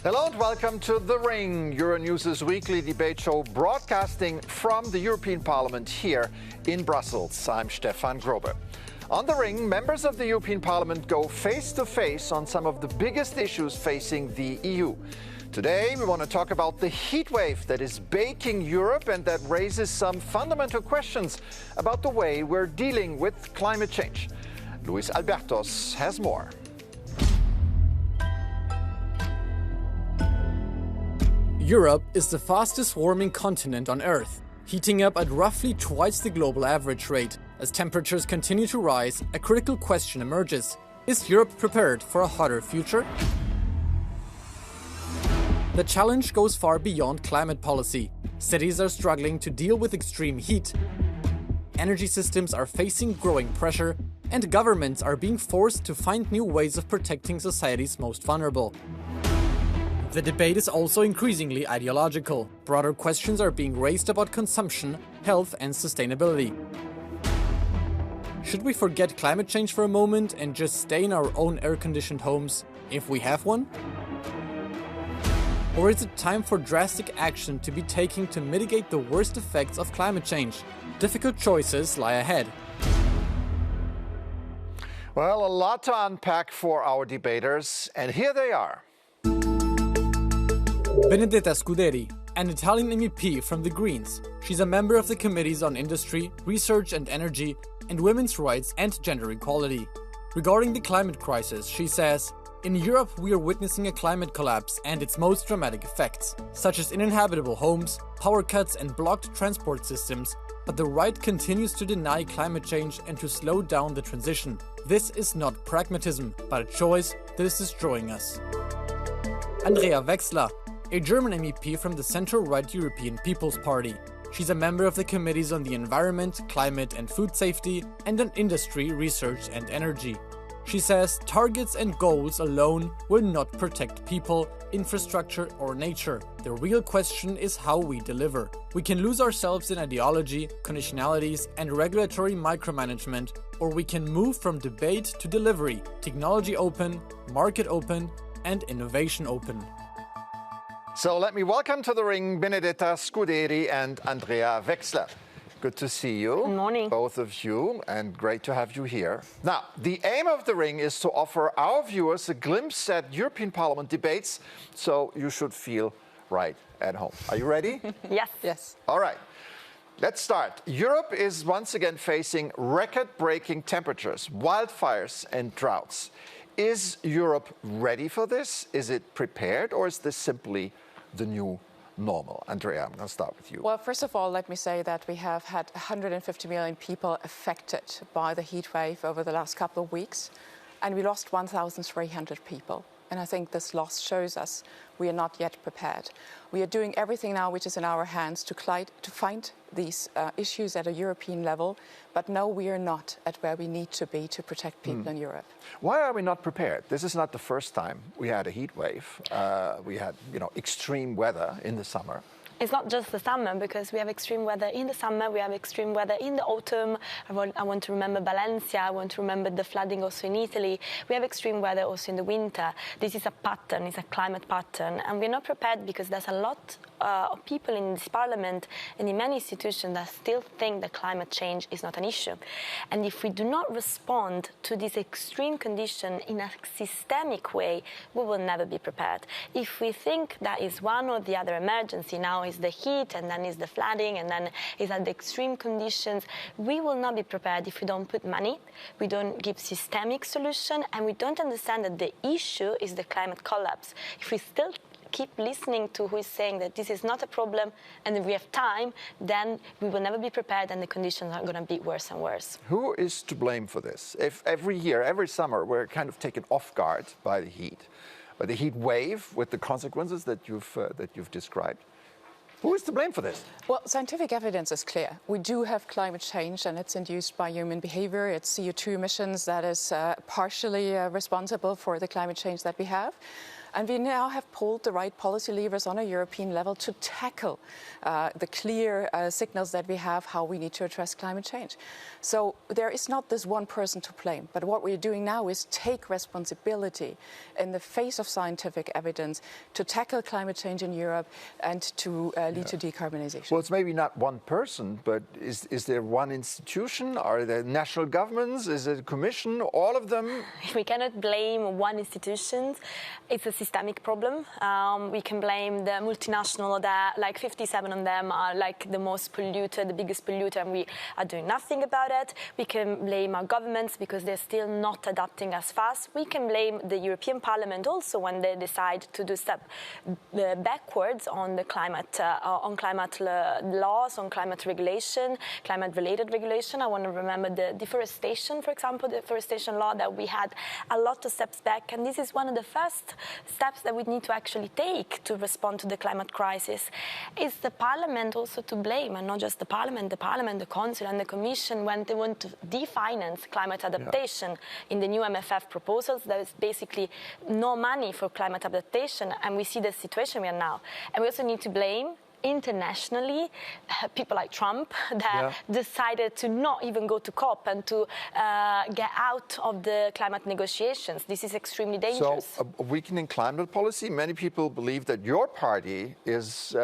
Hello and welcome to The Ring, Euronews' weekly debate show broadcasting from the European Parliament here in Brussels. I'm Stefan Grobe. On The Ring, members of the European Parliament go face to face on some of the biggest issues facing the EU. Today, we want to talk about the heat wave that is baking Europe and that raises some fundamental questions about the way we're dealing with climate change. Luis Albertos has more. Europe is the fastest warming continent on Earth, heating up at roughly twice the global average rate. As temperatures continue to rise, a critical question emerges. Is Europe prepared for a hotter future? The challenge goes far beyond climate policy. Cities are struggling to deal with extreme heat. Energy systems are facing growing pressure, and governments are being forced to find new ways of protecting society's most vulnerable. The debate is also increasingly ideological. Broader questions are being raised about consumption, health and sustainability. Should we forget climate change for a moment and just stay in our own air-conditioned homes, if we have one? Or is it time for drastic action to be taken to mitigate the worst effects of climate change? Difficult choices lie ahead. Well, a lot to unpack for our debaters, and here they are. Benedetta Scuderi, an Italian MEP from the Greens. She's a member of the Committees on Industry, Research and Energy, and Women's Rights and Gender Equality. Regarding the climate crisis, she says, "In Europe, we are witnessing a climate collapse and its most dramatic effects, such as uninhabitable homes, power cuts and blocked transport systems, but the right continues to deny climate change and to slow down the transition. This is not pragmatism, but a choice that is destroying us." Andrea Wechsler, a German MEP from the centre-right European People's Party. She's a member of the Committees on the Environment, Climate and Food Safety, and on Industry, Research and Energy. She says targets and goals alone will not protect people, infrastructure or nature. The real question is how we deliver. We can lose ourselves in ideology, conditionalities and regulatory micromanagement, or we can move from debate to delivery, technology open, market open and innovation open. So let me welcome to The Ring Benedetta Scuderi and Andrea Wechsler. Good to see you. Good morning. Both of you, and great to have you here. Now, the aim of The Ring is to offer our viewers a glimpse at European Parliament debates, so you should feel right at home. Are you ready? Yes. All right. Let's start. Europe is once again facing record-breaking temperatures, wildfires and droughts. Is Europe ready for this? Is it prepared, or is this simply the new normal? Andrea, I'm going to start with you. Well, first of all, let me say that we have had 150 million people affected by the heat wave over the last couple of weeks, and we lost 1,300 people. And I think this loss shows us we are not yet prepared. We are doing everything now which is in our hands to find these issues at a European level, but no, we are not at where we need to be to protect people in Europe. Why are we not prepared? This is not the first time we had a heat wave. We had, extreme weather in the summer. It's not just the summer, because we have extreme weather in the summer, we have extreme weather in the autumn. I want to remember Valencia, I want to remember the flooding also in Italy. We have extreme weather also in the winter. This is a pattern, it's a climate pattern, and we're not prepared because there's a lot of people in this parliament and in many institutions that still think that climate change is not an issue. And if we do not respond to this extreme condition in a systemic way, we will never be prepared. If we think that is one or the other emergency, now is the heat and then is the flooding and then is at the extreme conditions, we will not be prepared if we don't put money, we don't give systemic solution, and we don't understand that the issue is the climate collapse. If we still keep listening to who is saying that this is not a problem and if we have time, then we will never be prepared and the conditions are going to be worse and worse. Who is to blame for this? If every year, every summer, we're kind of taken off guard by the heat wave with the consequences that you've described, who is to blame for this? Well, scientific evidence is clear. We do have climate change and it's induced by human behavior. It's CO2 emissions that is partially responsible for the climate change that we have. And we now have pulled the right policy levers on a European level to tackle the clear signals that we have how we need to address climate change. So there is not this one person to blame, but what we're doing now is take responsibility in the face of scientific evidence to tackle climate change in Europe and to lead to decarbonization. Well, it's maybe not one person, but is there one institution? Are there national governments? Is it a commission? All of them? We cannot blame one institution. It's a systemic problem. We can blame the multinational, like 57 of them are like the most polluted, the biggest polluter, and we are doing nothing about it. We can blame our governments because they're still not adapting as fast. We can blame the European Parliament also when they decide to do step backwards on the climate, laws, on climate regulation, climate-related regulation. I want to remember the deforestation, for example, the deforestation law that we had a lot of steps back, and this is one of the first steps that we need to actually take to respond to the climate crisis. Is the Parliament also to blame, and not just the Parliament, the Council and the Commission when they want to definance climate adaptation. In the new MFF proposals, there is basically no money for climate adaptation, and we see the situation we are now. And we also need to blame internationally people like Trump that decided to not even go to COP and to get out of the climate negotiations. This is extremely dangerous. So a weakening climate policy, many people believe that your party is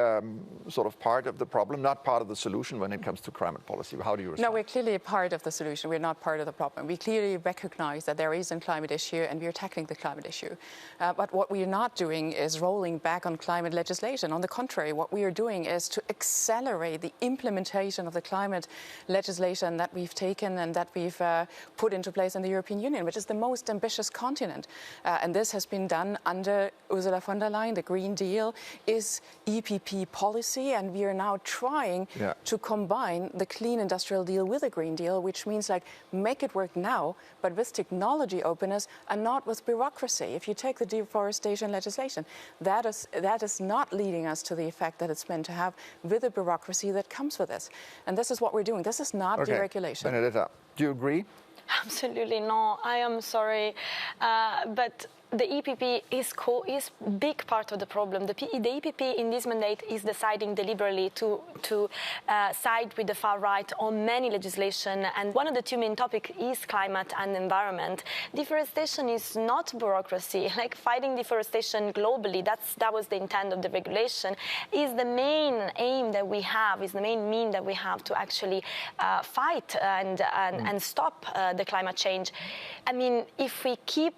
sort of part of the problem, not part of the solution when it comes to climate policy. How do you respond? No, we're clearly part of the solution. We're not part of the problem. We clearly recognize that there is a climate issue and we're tackling the climate issue. But what we are not doing is rolling back on climate legislation. On the contrary, what we are doing is to accelerate the implementation of the climate legislation that we've taken and that we've put into place in the European Union, which is the most ambitious continent. And this has been done under Ursula von der Leyen. The Green Deal is EPP policy, and we are now trying to combine the Clean Industrial Deal with the Green Deal, which means like make it work now, but with technology openness and not with bureaucracy. If you take the deforestation legislation, that is not leading us to the effect that it's meant to have with the bureaucracy that comes with this. And this is what we're doing. This is not deregulation. Benedetta, do you agree? Absolutely not. I am sorry, but the EPP is big part of the problem. The EPP in this mandate is deciding deliberately to side with the far right on many legislation, and one of the two main topics is climate and environment. Deforestation is not bureaucracy. Like fighting deforestation globally, that was the intent of the regulation, is the main aim that we have, is the main mean that we have to actually fight and stop the climate change. I mean, if we keep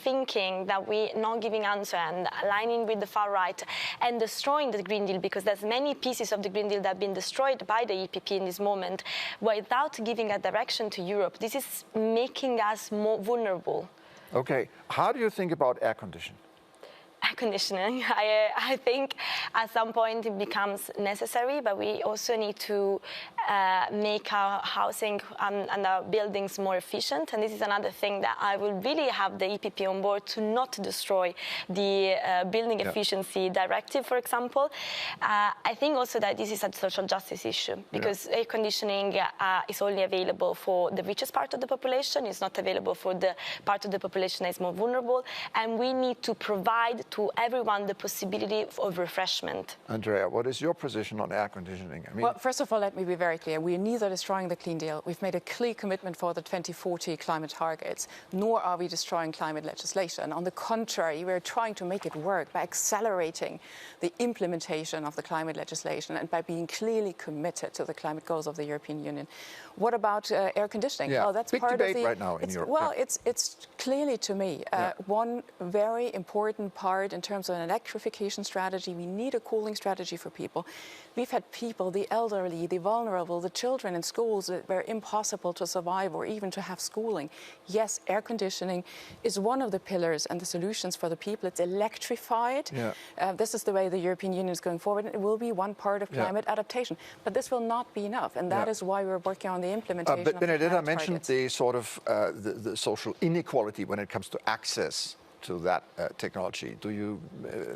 thinking that we're not giving answer and aligning with the far right and destroying the Green Deal, because there's many pieces of the Green Deal that have been destroyed by the EPP in this moment, without giving a direction to Europe, this is making us more vulnerable. Okay, how do you think about air conditioning? Air conditioning, I think at some point it becomes necessary, but we also need to make our housing and our buildings more efficient. And this is another thing that I will really have the EPP on board to not destroy the building efficiency directive, for example. I think also that this is a social justice issue, because air conditioning is only available for the richest part of the population. It's not available for the part of the population that is more vulnerable. And we need to provide to everyone the possibility of refreshment. Andrea, what is your position on air conditioning? I mean, well, first of all, let me be very clear. We are neither destroying the Clean Deal. We've made a clear commitment for the 2040 climate targets, nor are we destroying climate legislation. On the contrary, we're trying to make it work by accelerating the implementation of the climate legislation and by being clearly committed to the climate goals of the European Union. What about air conditioning? Yeah, oh, that's big part debate of the, right now in Europe. Well, it's clearly to me one very important part in terms of an electrification strategy. We need a cooling strategy for people. We've had people, the elderly, the vulnerable, the children in schools that were impossible to survive or even to have schooling. Yes, air conditioning is one of the pillars and the solutions for the people. It's electrified. This is the way the European Union is going forward. It will be one part of climate adaptation. But this will not be enough. And that is why we're working on the implementation of the Benedetta climate mentioned targets. the sort of the social inequality when it comes to access to that technology. Do you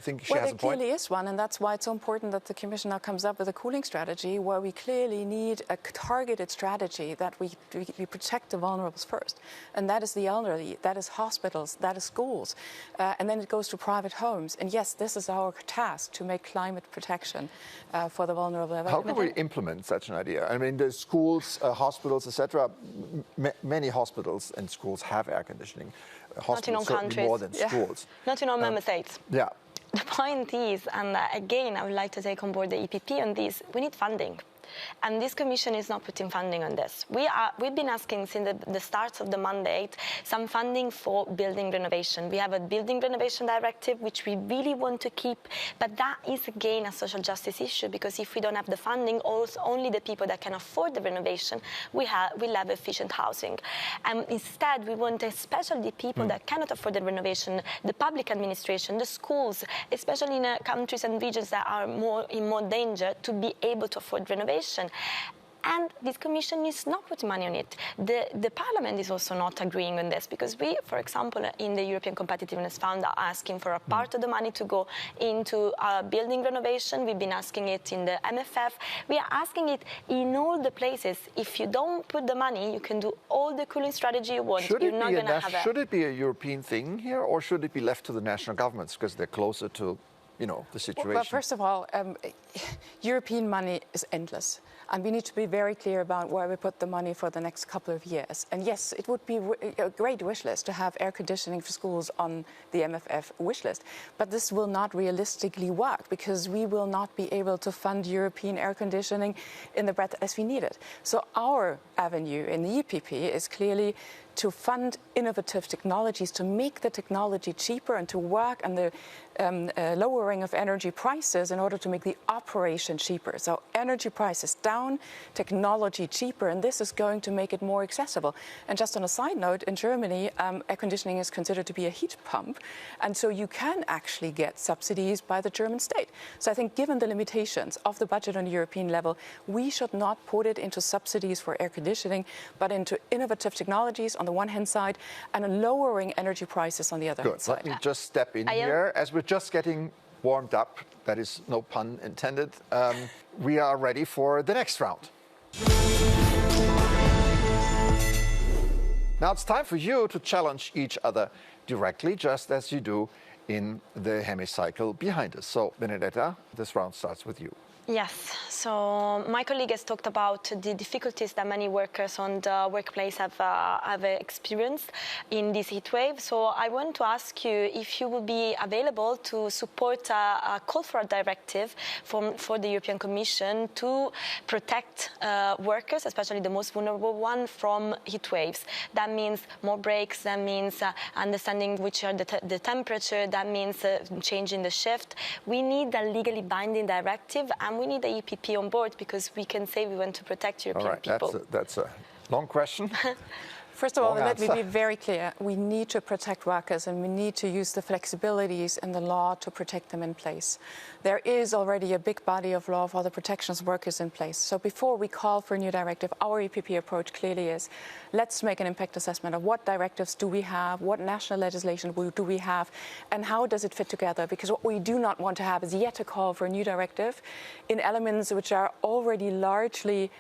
think she has a point? Well, there clearly is one, and that's why it's so important that the Commission now comes up with a cooling strategy where we clearly need a targeted strategy that we protect the vulnerables first. And that is the elderly, that is hospitals, that is schools. And then it goes to private homes. And yes, this is our task to make climate protection for the vulnerable. How can we implement such an idea? I mean, the schools, hospitals, etc. Many hospitals and schools have air conditioning. Hospitals certainly more than schools. Not in all member states. Yeah. The point is, and again, I would like to take on board the EPP on this, we need funding. And this Commission is not putting funding on this. We've been asking since the start of the mandate some funding for building renovation. We have a building renovation directive which we really want to keep, but that is again a social justice issue, because if we don't have the funding, also only the people that can afford the renovation will have efficient housing. And instead, we want especially the people that cannot afford the renovation, the public administration, the schools, especially in countries and regions that are in more danger, to be able to afford renovation. And this Commission is not putting money on it. The Parliament is also not agreeing on this, because we, for example, in the European Competitiveness Fund are asking for a part of the money to go into building renovation. We've been asking it in the MFF. We are asking it in all the places. If you don't put the money, you can do all the cooling strategy you want. Should it be a European thing here, or should it be left to the national governments because they're closer to the situation? Well, first of all, European money is endless. And we need to be very clear about where we put the money for the next couple of years. And yes, it would be a great wish list to have air conditioning for schools on the MFF wish list. But this will not realistically work, because we will not be able to fund European air conditioning in the breadth as we need it. So our avenue in the EPP is clearly to fund innovative technologies, to make the technology cheaper, and to work on the lowering of energy prices in order to make the operation cheaper. So energy prices down, technology cheaper, and this is going to make it more accessible. And just on a side note, in Germany, air conditioning is considered to be a heat pump, and so you can actually get subsidies by the German state. So I think given the limitations of the budget on the European level, we should not put it into subsidies for air conditioning, but into innovative technologies on the one hand side and a lowering energy prices on the other hand side. Let me just step in here. As we're just getting warmed up, that is no pun intended, we are ready for the next round. Now it's time for you to challenge each other directly, just as you do in the hemicycle behind us. So, Benedetta, this round starts with you. Yes, so my colleague has talked about the difficulties that many workers on the workplace have experienced in this heat wave. So I want to ask you if you will be available to support a call for a directive for the European Commission to protect workers, especially the most vulnerable ones, from heat waves. That means more breaks, that means understanding which are the temperature, that means changing the shift. We need a legally binding directive, and we need the EPP on board, because we can say we want to protect European people. That's a long question. First of all, let me be very clear. We need to protect workers, and we need to use the flexibilities in the law to protect them in place. There is already a big body of law for the protections of workers in place. So before we call for a new directive, our EPP approach clearly is, let's make an impact assessment of what directives do we have, what national legislation do we have, and how does it fit together? Because what we do not want to have is yet a call for a new directive in elements which are already largely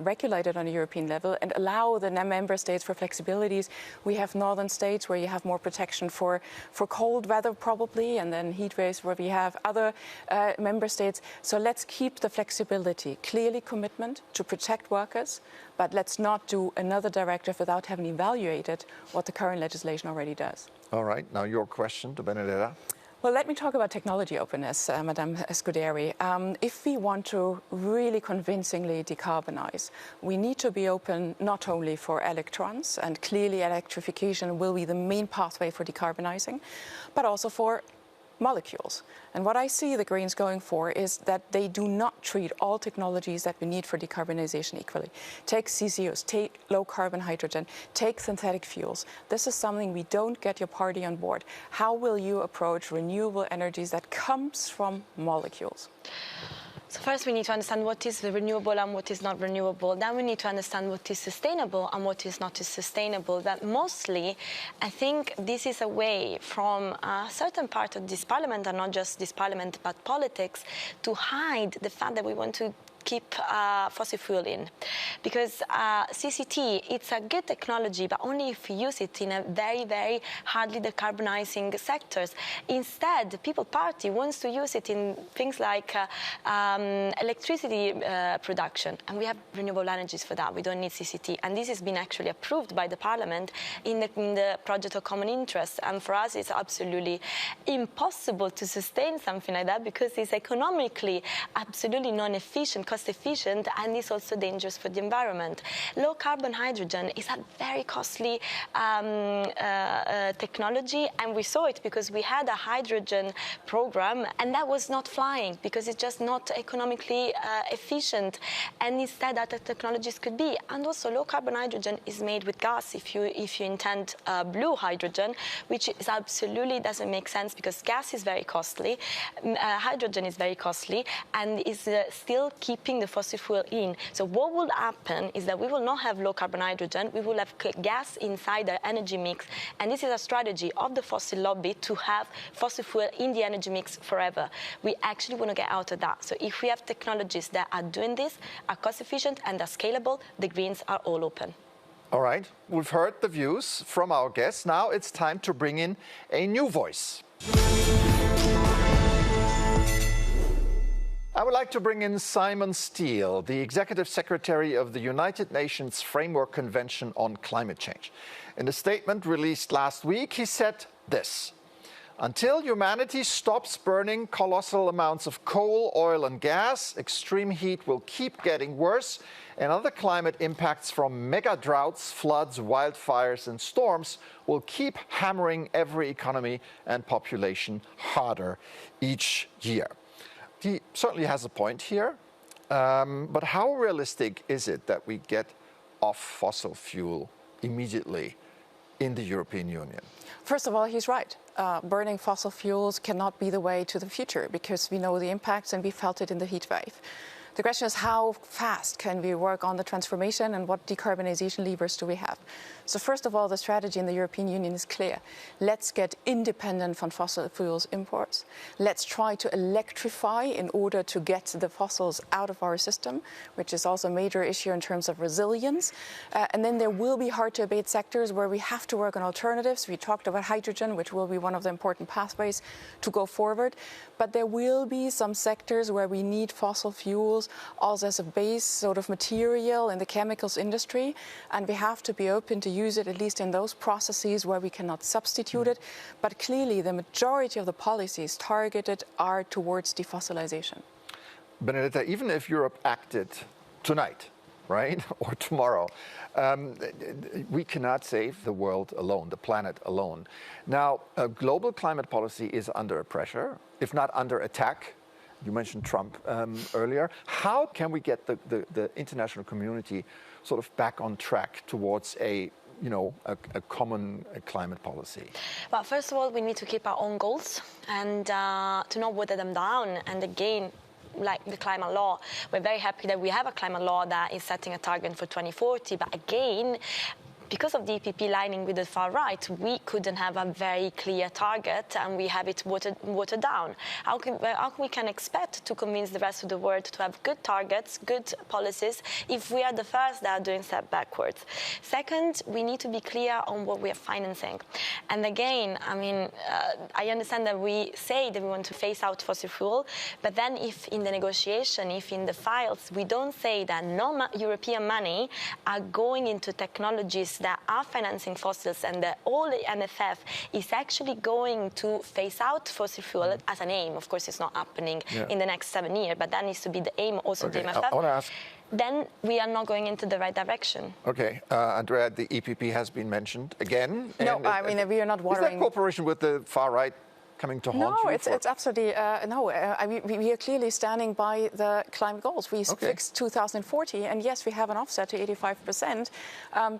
regulated on a European level, and allow the member states for flexibilities. We have northern states where you have more protection for cold weather probably, and then heat waves where we have other member states. So let's keep the flexibility, clearly commitment to protect workers, but let's not do another directive without having evaluated what the current legislation already does. All right, now your question to Benedetta. Well, let me talk about technology openness, Madame Scuderi. If we want to really convincingly decarbonize, we need to be open not only for electrons, and clearly electrification will be the main pathway for decarbonizing, but also for molecules. And what I see the Greens going for is that they do not treat all technologies that we need for decarbonization equally. Take CCUS, take low-carbon hydrogen, take synthetic fuels. This is something we don't get your party on board. How will you approach renewable energies that comes from molecules? So first we need to understand what is renewable and what is not renewable. Then we need to understand what is sustainable and what is not sustainable. That mostly, I think this is a way from a certain part of this parliament, and not just this parliament, but politics, to hide the fact that we want to keep fossil fuel in. Because CCT, it's a good technology, but only if you use it in a very, very hardly decarbonizing sectors. Instead, the People Party wants to use it in things like electricity production. And we have renewable energies for that. We don't need CCT. And this has been actually approved by the Parliament in the project of common interest. And for us, it's absolutely impossible to sustain something like that because it's economically absolutely non-efficient, cost-efficient, and it's also dangerous for the environment. Low-carbon hydrogen is a very costly technology, and we saw it because we had a hydrogen program, and that was not flying because it's just not economically efficient, and instead other technologies could be. And also low-carbon hydrogen is made with gas if you intend blue hydrogen, which is absolutely doesn't make sense because gas is very costly, hydrogen is very costly, and is still keeping the fossil fuel in. So what will happen is that we will not have low-carbon hydrogen, we will have gas inside the energy mix, and this is a strategy of the fossil lobby to have fossil fuel in the energy mix forever. We actually want to get out of that. So if we have technologies that are doing this, are cost-efficient and are scalable, the Greens are all open. All right, we've heard the views from our guests. Now it's time to bring in a new voice. I would like to bring in Simon Steele, the Executive Secretary of the United Nations Framework Convention on Climate Change. In a statement released last week, he said this: "Until humanity stops burning colossal amounts of coal, oil and gas, extreme heat will keep getting worse, and other climate impacts from mega droughts, floods, wildfires and storms will keep hammering every economy and population harder each year." He certainly has a point here, but how realistic is it that we get off fossil fuel immediately in the European Union? First of all, he's right. Burning fossil fuels cannot be the way to the future because we know the impacts and we felt it in the heat wave. The question is how fast can we work on the transformation and what decarbonization levers do we have? So first of all, the strategy in the European Union is clear. Let's get independent from fossil fuels imports. Let's try to electrify in order to get the fossils out of our system, which is also a major issue in terms of resilience. And then there will be hard to abate sectors where we have to work on alternatives. We talked about hydrogen, which will be one of the important pathways to go forward. But there will be some sectors where we need fossil fuels also as a base sort of material in the chemicals industry, and we have to be open to use it at least in those processes where we cannot substitute it. But clearly the majority of the policies targeted are towards defossilization. Benedetta, even if Europe acted tonight, right, or tomorrow, we cannot save the world alone, the planet alone. Now, global climate policy is under pressure, if not under attack. You mentioned Trump earlier. How can we get the international community sort of back on track towards a common climate policy? Well, first of all, we need to keep our own goals and to not water them down. And again, like the climate law, we're very happy that we have a climate law that is setting a target for 2040. But again, because of the EPP lining with the far right, we couldn't have a very clear target, and we have it watered down. How can we expect to convince the rest of the world to have good targets, good policies, if we are the first that are doing step backwards? Second, we need to be clear on what we are financing. And again, I mean, I understand that we say that we want to phase out fossil fuel, but then if in the negotiation, if in the files, we don't say that no European money are going into technologies that are financing fossils, and that all the MFF is actually going to phase out fossil fuel as an aim. Of course, it's not happening in the next 7 years, but that needs to be the aim also of the MFF. I want to ask, then we are not going into the right direction. Okay, Andrea, the EPP has been mentioned again. No, I mean, we are not watering. Is that cooperation with the far right coming to haunt you? No, it's absolutely, we are clearly standing by the climate goals. We fixed 2040, and yes, we have an offset to 85%,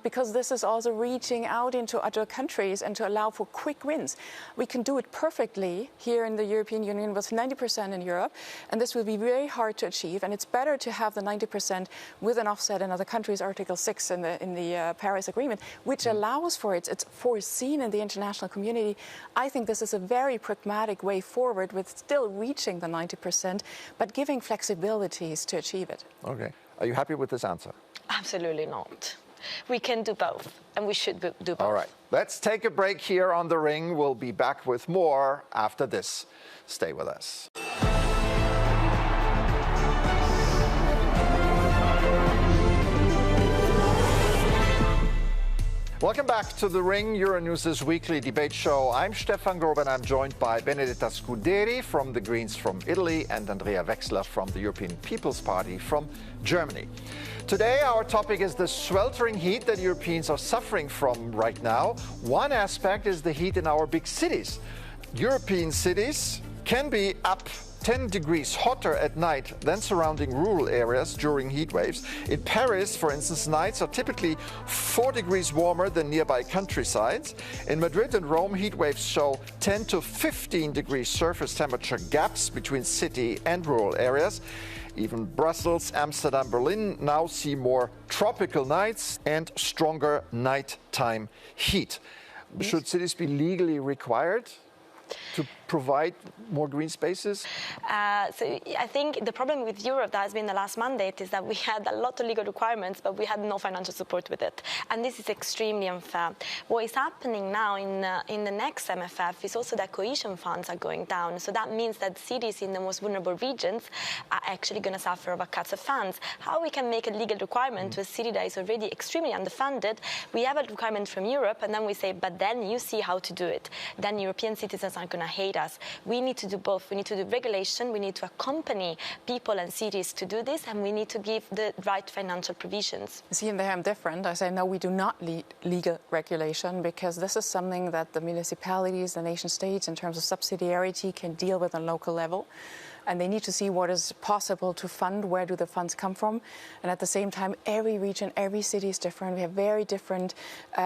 because this is also reaching out into other countries and to allow for quick wins. We can do it perfectly here in the European Union with 90% in Europe, and this will be very hard to achieve, and it's better to have the 90% with an offset in other countries, Article 6 in the Paris Agreement, which allows for it. It's foreseen in the international community. I think this is a very pragmatic way forward with still reaching the 90%, but giving flexibilities to achieve it. Okay. Are you happy with this answer? Absolutely not. We can do both, and we should do both. All right. Let's take a break here on The Ring. We'll be back with more after this. Stay with us. Welcome back to The Ring, Euronews' weekly debate show. I'm Stefan Grobe, and I'm joined by Benedetta Scuderi from the Greens from Italy and Andrea Wechsler from the European People's Party from Germany. Today, our topic is the sweltering heat that Europeans are suffering from right now. One aspect is the heat in our big cities. European cities can be up 10 degrees hotter at night than surrounding rural areas during heat waves. In Paris, for instance, nights are typically 4 degrees warmer than nearby countrysides. In Madrid and Rome, heat waves show 10 to 15 degrees surface temperature gaps between city and rural areas. Even Brussels, Amsterdam, Berlin now see more tropical nights and stronger nighttime heat. Should cities be legally required to provide more green spaces? So I think the problem with Europe that has been the last mandate is that we had a lot of legal requirements, but we had no financial support with it. And this is extremely unfair. What is happening now in the next MFF is also that cohesion funds are going down. So that means that cities in the most vulnerable regions are actually going to suffer over cuts of funds. How we can make a legal requirement to a city that is already extremely underfunded? We have a requirement from Europe, and then we say, but then you see how to do it. Then European citizens aren't going to hate us. We need to do both. We need to do regulation, we need to accompany people and cities to do this, and we need to give the right financial provisions. See, and there I'm different. I say, no, we do not need legal regulation, because this is something that the municipalities, the nation states, in terms of subsidiarity, can deal with on local level. And they need to see what is possible to fund, where do the funds come from. And at the same time, every region, every city is different. We have very different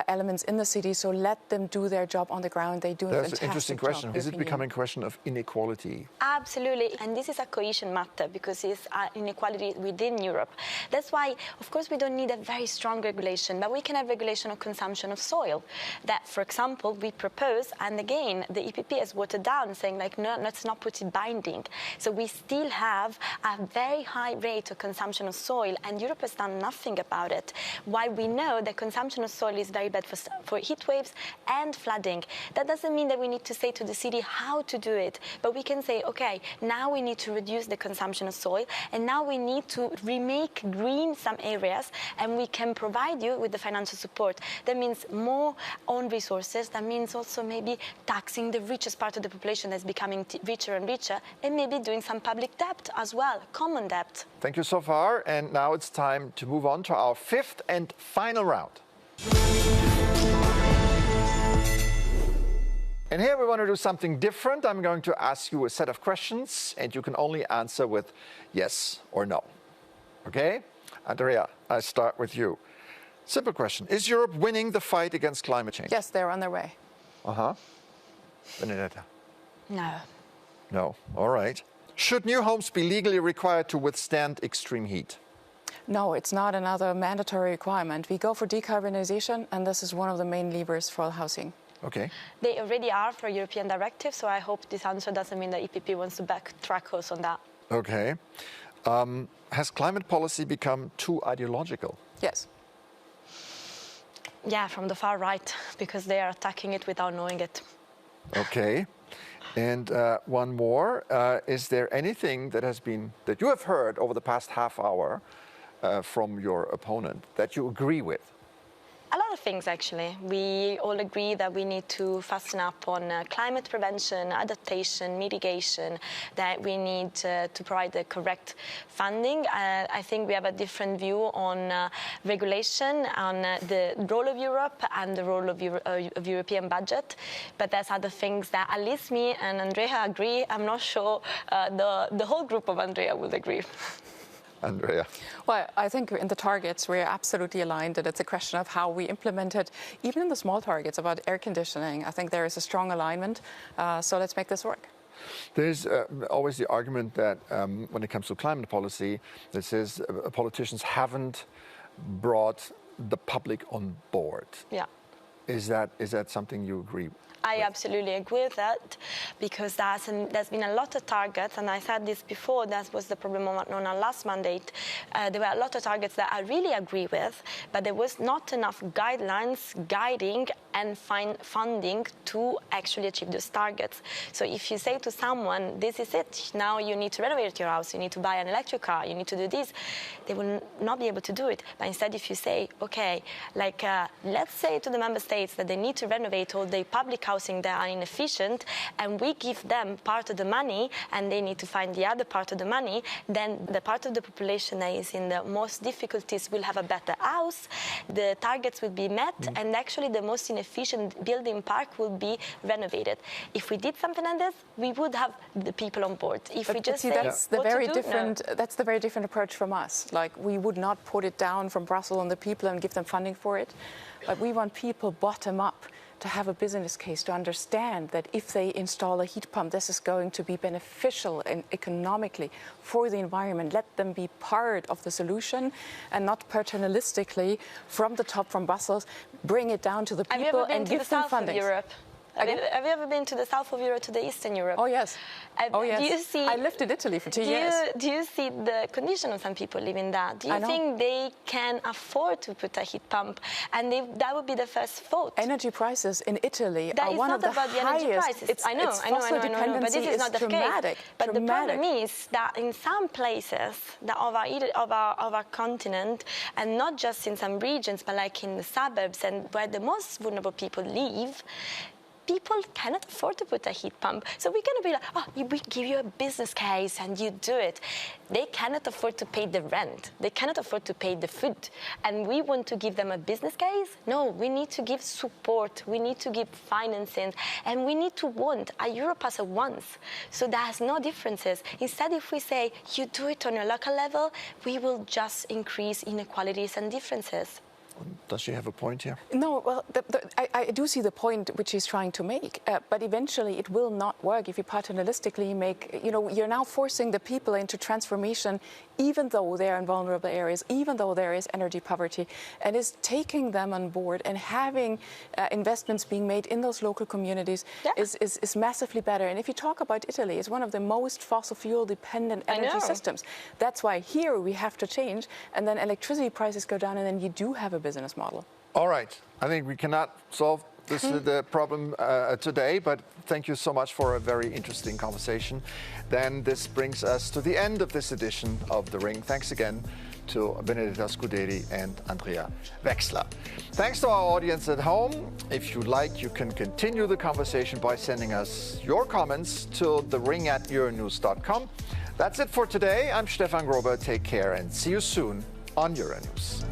elements in the city, so let them do their job on the ground. They do a fantastic job. That's an interesting question. Is it becoming a question of inequality? Absolutely. And this is a cohesion matter, because it's inequality within Europe. That's why, of course, we don't need a very strong regulation, but we can have regulation of consumption of soil. That, for example, we propose, and again, the EPP has watered down, saying, like, no, let's not put it binding. So we still have a very high rate of consumption of soil, and Europe has done nothing about it. While we know that consumption of soil is very bad for heat waves and flooding, that doesn't mean that we need to say to the city how to do it, but we can say, okay, now we need to reduce the consumption of soil, and now we need to remake green some areas, and we can provide you with the financial support. That means more own resources. That means also maybe taxing the richest part of the population that's becoming richer and richer, and maybe doing some public debt as well, common debt. Thank you so far. And now it's time to move on to our fifth and final round. And here we want to do something different. I'm going to ask you a set of questions, and you can only answer with yes or no. Okay? Andrea, I start with you. Simple question. Is Europe winning the fight against climate change? Yes, they're on their way. Uh-huh. Benedetta? No. No. All right. Should new homes be legally required to withstand extreme heat? No, it's not another mandatory requirement. We go for decarbonization, and this is one of the main levers for housing. Okay. They already are for European directive, so I hope this answer doesn't mean that EPP wants to backtrack us on that. Okay. Has climate policy become too ideological? Yes. Yeah, from the far right, because they are attacking it without knowing it. Okay. And one more, is there anything that you have heard over the past half hour from your opponent that you agree with? A lot of things, actually. We all agree that we need to fasten up on climate prevention, adaptation, mitigation, that we need to provide the correct funding. I think we have a different view on regulation, on the role of Europe and the role of European budget. But there's other things that at least me and Andrea agree. I'm not sure the whole group of Andrea would agree. Andrea. Well, I think in the targets we're absolutely aligned, and it's a question of how we implement it. Even in the small targets about air conditioning, I think there is a strong alignment. So let's make this work. There's always the argument that when it comes to climate policy, that says politicians haven't brought the public on board. Yeah. Is that something you agree with? I absolutely agree with that, because there's been a lot of targets, and I said this before, that was the problem on our last mandate. There were a lot of targets that I really agree with, but there was not enough guidelines guiding and funding to actually achieve those targets. So if you say to someone, this is it, now you need to renovate your house, you need to buy an electric car, you need to do this, they will not be able to do it. But instead, if you say, okay, like let's say to the member states that they need to renovate all the public housing that are inefficient, and we give them part of the money and they need to find the other part of the money, then the part of the population that is in the most difficulties will have a better house, the targets will be met, and actually the most inefficient building park will be renovated. If we did something like this, we would have the people on board. If we just say that's the very different. No. That's the very different approach from us. Like, we would not put it down from Brussels on the people and give them funding for it, but we want people bottom up to have a business case, to understand that if they install a heat pump, this is going to be beneficial and economically for the environment. Let them be part of the solution, and not paternalistically from the top, from Brussels, bring it down to the people and give them funding. Have you ever been to the south of Europe, to the Eastern Europe? Oh, yes. Oh, yes. Do you see, I lived in Italy for 2 years. Do you see the condition of some people living there? Do you think they can afford to put a heat pump? And that would be the first thought. Energy prices in Italy are one of the highest. That is not about the energy prices. I know, but this is not the case. But the problem is that in some places of our continent, and not just in some regions, but like in the suburbs and where the most vulnerable people live, people cannot afford to put a heat pump. So we're going to be like, oh, we give you a business case and you do it. They cannot afford to pay the rent. They cannot afford to pay the food. And we want to give them a business case? No, we need to give support. We need to give financing. And we need to want a Europe as a once. So there's no differences. Instead, if we say, you do it on a local level, we will just increase inequalities and differences. Does she have a point here? No, well, I do see the point which she's trying to make, but eventually it will not work if you paternalistically make, you're now forcing the people into transformation, even though they are in vulnerable areas, even though there is energy poverty, and is taking them on board and having investments being made in those local communities is massively better. And if you talk about Italy, it's one of the most fossil fuel dependent energy systems. That's why here we have to change, and then electricity prices go down, and then you do have a business model. All right. I think we cannot solve the problem today, but thank you so much for a very interesting conversation. Then this brings us to the end of this edition of The Ring. Thanks again to Benedetta Scuderi and Andrea Wechsler. Thanks to our audience at home. If you like, you can continue the conversation by sending us your comments to thering@euronews.com. That's it for today. I'm Stefan Grober. Take care and see you soon on Euronews.